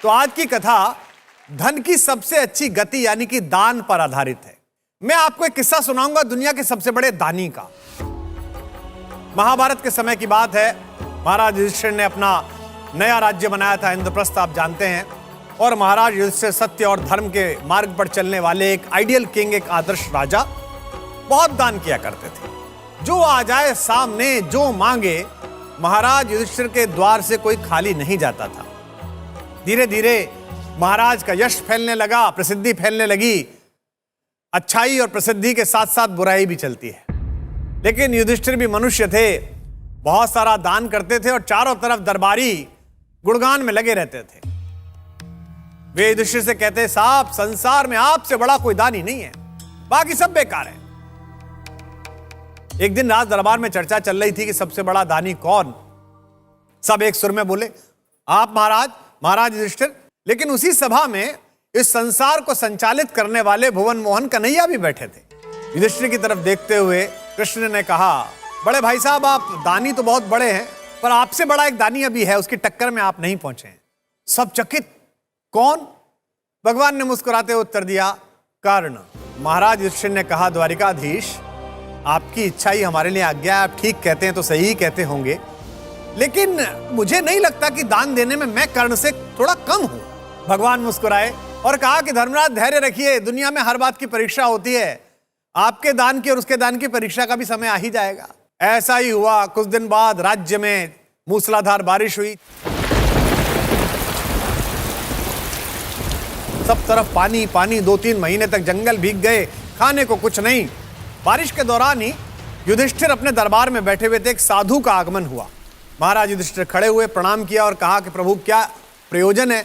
तो आज की कथा धन की सबसे अच्छी गति यानी कि दान पर आधारित है। मैं आपको एक किस्सा सुनाऊंगा दुनिया के सबसे बड़े दानी का। महाभारत के समय की बात है। महाराज युधिष्ठिर ने अपना नया राज्य बनाया था, इंद्रप्रस्थ, आप जानते हैं। और महाराज युधिष्ठिर सत्य और धर्म के मार्ग पर चलने वाले एक आइडियल किंग, एक आदर्श राजा, बहुत दान किया करते थे। जो आ जाए सामने, जो मांगे, महाराज युधिष्ठिर के द्वार से कोई खाली नहीं जाता था। धीरे धीरे महाराज का यश फैलने लगा, प्रसिद्धि फैलने लगी। अच्छाई और प्रसिद्धि के साथ साथ बुराई भी चलती है। लेकिन युधिष्ठिर भी मनुष्य थे, बहुत सारा दान करते थे और चारों तरफ दरबारी गुणगान में लगे रहते थे। वे युधिष्ठिर से कहते, साहब, संसार में आपसे बड़ा कोई दानी नहीं है, बाकी सब बेकार है। एक दिन राज दरबार में चर्चा चल रही थी कि सबसे बड़ा दानी कौन। सब एक सुर में बोले, आप महाराज, महाराज युधिष्ठिर। लेकिन उसी सभा में इस संसार को संचालित करने वाले भुवन मोहन कन्हैया भी बैठे थे। युधिष्ठिर की तरफ देखते हुए कृष्ण ने कहा, बड़े भाई साहब, आप दानी तो बहुत बड़े हैं, पर आपसे बड़ा एक दानी अभी है, उसकी टक्कर में आप नहीं पहुंचे हैं। सब चकित, कौन? भगवान ने मुस्कुराते हुए उत्तर दिया, कर्ण। महाराज युधिष्ठिर ने कहा, द्वारिकाधीश, आपकी इच्छा ही हमारे लिए आज्ञा। आप ठीक कहते हैं तो सही ही कहते होंगे, लेकिन मुझे नहीं लगता कि दान देने में मैं कर्ण से थोड़ा कम हूं। भगवान मुस्कुराए और कहा कि धर्मराज, धैर्य रखिए, दुनिया में हर बात की परीक्षा होती है। आपके दान की और उसके दान की परीक्षा का भी समय आ ही जाएगा। ऐसा ही हुआ। कुछ दिन बाद राज्य में मूसलाधार बारिश हुई। सब तरफ पानी पानी, 2-3 महीने तक जंगल भीग गए, खाने को कुछ नहीं। बारिश के दौरान ही युधिष्ठिर अपने दरबार में बैठे हुए थे। एक साधु का आगमन हुआ। महाराज युधिष्ठिर खड़े हुए, प्रणाम किया और कहा कि प्रभु, क्या प्रयोजन है?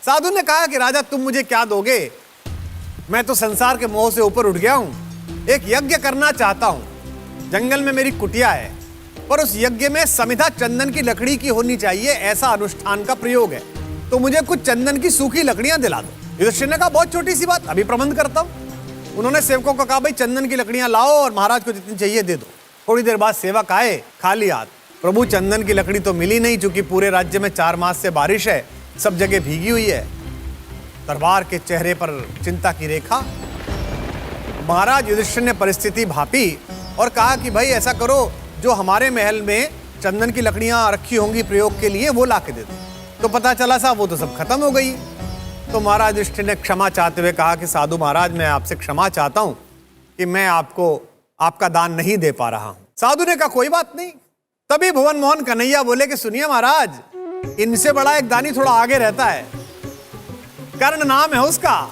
साधु ने कहा कि राजा, तुम मुझे क्या दोगे? मैं तो संसार के मोह से ऊपर उठ गया हूं। एक यज्ञ करना चाहता हूं। जंगल में मेरी कुटिया है, पर उस यज्ञ में समिधा चंदन की लकड़ी की होनी चाहिए, ऐसा अनुष्ठान का प्रयोग है। तो मुझे कुछ चंदन की सूखी लकड़ियां दिला दो। युधिष्ठिर ने कहा, बहुत छोटी सी बात, अभी प्रबंध करता हूं। उन्होंने सेवकों को कहा, भाई चंदन की लकड़ियां लाओ और महाराज को जितनी चाहिए दे दो। थोड़ी देर बाद सेवक आए, खाली हाथ। प्रभु, चंदन की लकड़ी तो मिली नहीं, चूंकि पूरे राज्य में 4 मास से बारिश है, सब जगह भीगी हुई है। दरबार के चेहरे पर चिंता की रेखा। महाराज युधिष्ठिर ने परिस्थिति भापी और कहा कि भाई ऐसा करो, जो हमारे महल में चंदन की लकड़ियां रखी होंगी प्रयोग के लिए, वो ला के दे दो। तो पता चला साहब, वो तो सब खत्म हो गई। तो महाराज युधिष्ठिर ने क्षमा चाहते हुए कहा कि साधु महाराज, मैं आपसे क्षमा चाहता हूं कि मैं आपको आपका दान नहीं दे पा रहा हूं। साधु ने कहा, कोई बात नहीं। तभी भुवन मोहन कन्हैया बोले कि सुनिए महाराज, इनसे बड़ा एक दानी थोड़ा आगे रहता है, कर्ण नाम है उसका,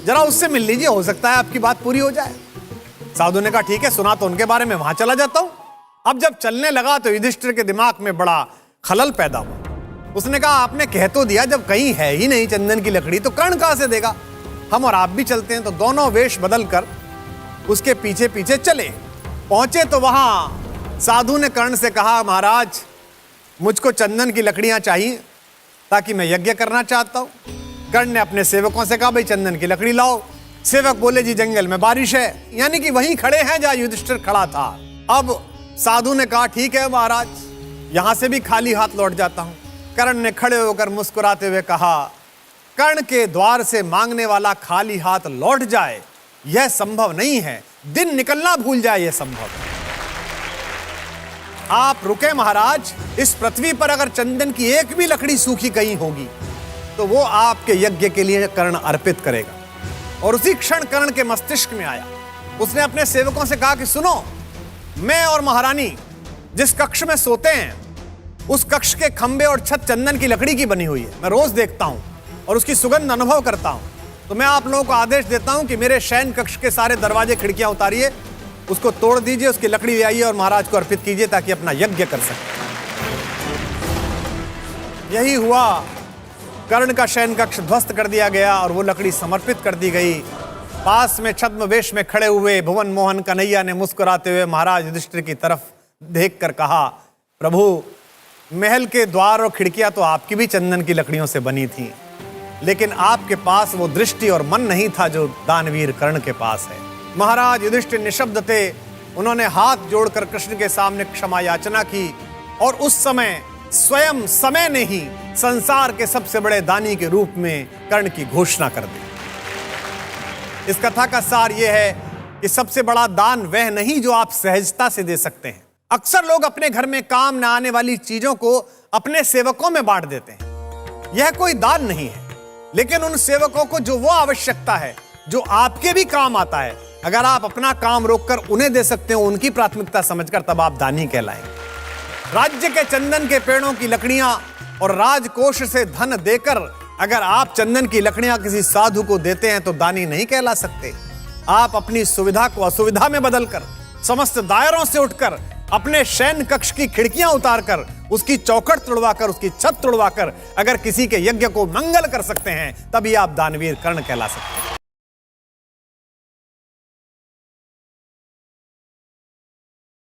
जरा उससे मिल लीजिए, हो सकता है आपकी बात पूरी हो जाए। साधु ने कहा, ठीक है, सुना तो उनके बारे में, वहां चला जाता हूं। अब जब चलने लगा तो युधिष्ठिर के दिमाग में बड़ा खलल पैदा हुआ। उसने कहा, आपने कह तो दिया, जब कहीं है ही नहीं चंदन की लकड़ी, तो कर्ण कहां से देगा? हम और आप भी चलते हैं। तो दोनों वेश बदलकर उसके पीछे पीछे चले। पहुंचे तो वहां साधु ने कर्ण से कहा, महाराज, मुझको चंदन की लकड़ियां चाहिए, ताकि मैं यज्ञ करना चाहता हूं। कर्ण ने अपने सेवकों से कहा, भाई चंदन की लकड़ी लाओ। सेवक बोले, जी जंगल में बारिश है, यानी कि वहीं खड़े हैं जहां युधिष्ठिर खड़ा था। अब साधु ने कहा, ठीक है महाराज, यहां से भी खाली हाथ लौट जाता हूं। कर्ण ने खड़े होकर मुस्कुराते हुए कहा, कर्ण के द्वार से मांगने वाला खाली हाथ लौट जाए, यह संभव नहीं है। दिन निकलना भूल जाए, यह संभव है। आप रुके महाराज। इस पृथ्वी पर अगर चंदन की एक भी लकड़ी सूखी कहीं होगी, तो वो आपके यज्ञ के लिए कर्ण अर्पित करेगा। और उसी क्षण कर्ण के मस्तिष्क में आया। उसने अपने सेवकों से कहा कि सुनो, मैं और महारानी जिस कक्ष में सोते हैं, उस कक्ष के खंबे और छत चंदन की लकड़ी की बनी हुई है। मैं रोज देखता हूं और उसकी सुगंध अनुभव करता हूं। तो मैं आप लोगों को आदेश देता हूं कि मेरे शयन कक्ष के सारे दरवाजे खिड़कियां उतारिए, उसको तोड़ दीजिए, उसकी लकड़ी ले आइए और महाराज को अर्पित कीजिए, ताकि अपना यज्ञ कर सके। यही हुआ। कर्ण का शयन कक्ष ध्वस्त कर दिया गया और वो लकड़ी समर्पित कर दी गई। पास में छद्मवेश में खड़े हुए भुवन मोहन कन्हैया ने मुस्कुराते हुए महाराज युधिष्ठिर की तरफ देखकर कहा, प्रभु, महल के द्वार और खिड़कियां तो आपकी भी चंदन की लकड़ियों से बनी थी, लेकिन आपके पास वो दृष्टि और मन नहीं था जो दानवीर कर्ण के पास है। महाराज युधिष्ठिर निशब्द थे। उन्होंने हाथ जोड़कर कृष्ण के सामने क्षमा याचना की और उस समय स्वयं समय ने ही संसार के सबसे बड़े दानी के रूप में कर्ण की घोषणा कर दी। इस कथा का सार यह है कि सबसे बड़ा दान वह नहीं जो आप सहजता से दे सकते हैं। अक्सर लोग अपने घर में काम न आने वाली चीजों को अपने सेवकों में बांट देते हैं। यह कोई दान नहीं है, लेकिन उन सेवकों को जो वो आवश्यकता है जो आपके भी काम आता है, अगर आप अपना काम रोककर उन्हें दे सकते हो, उनकी प्राथमिकता समझकर, तब आप दानी कहलाएंगे। राज्य के चंदन के पेड़ों की लकड़ियां और राजकोष से धन देकर अगर आप चंदन की लकड़ियां किसी साधु को देते हैं तो दानी नहीं कहला सकते। आप अपनी सुविधा को असुविधा में बदलकर, समस्त दायरों से उठकर, अपने शयन कक्ष की खिड़कियां उतारकर, उसकी चौखट तोड़वाकर, उसकी छत तोड़वाकर अगर किसी के यज्ञ को मंगल कर सकते हैं, तभी आप दानवीर कर्ण कहला सकते हैं।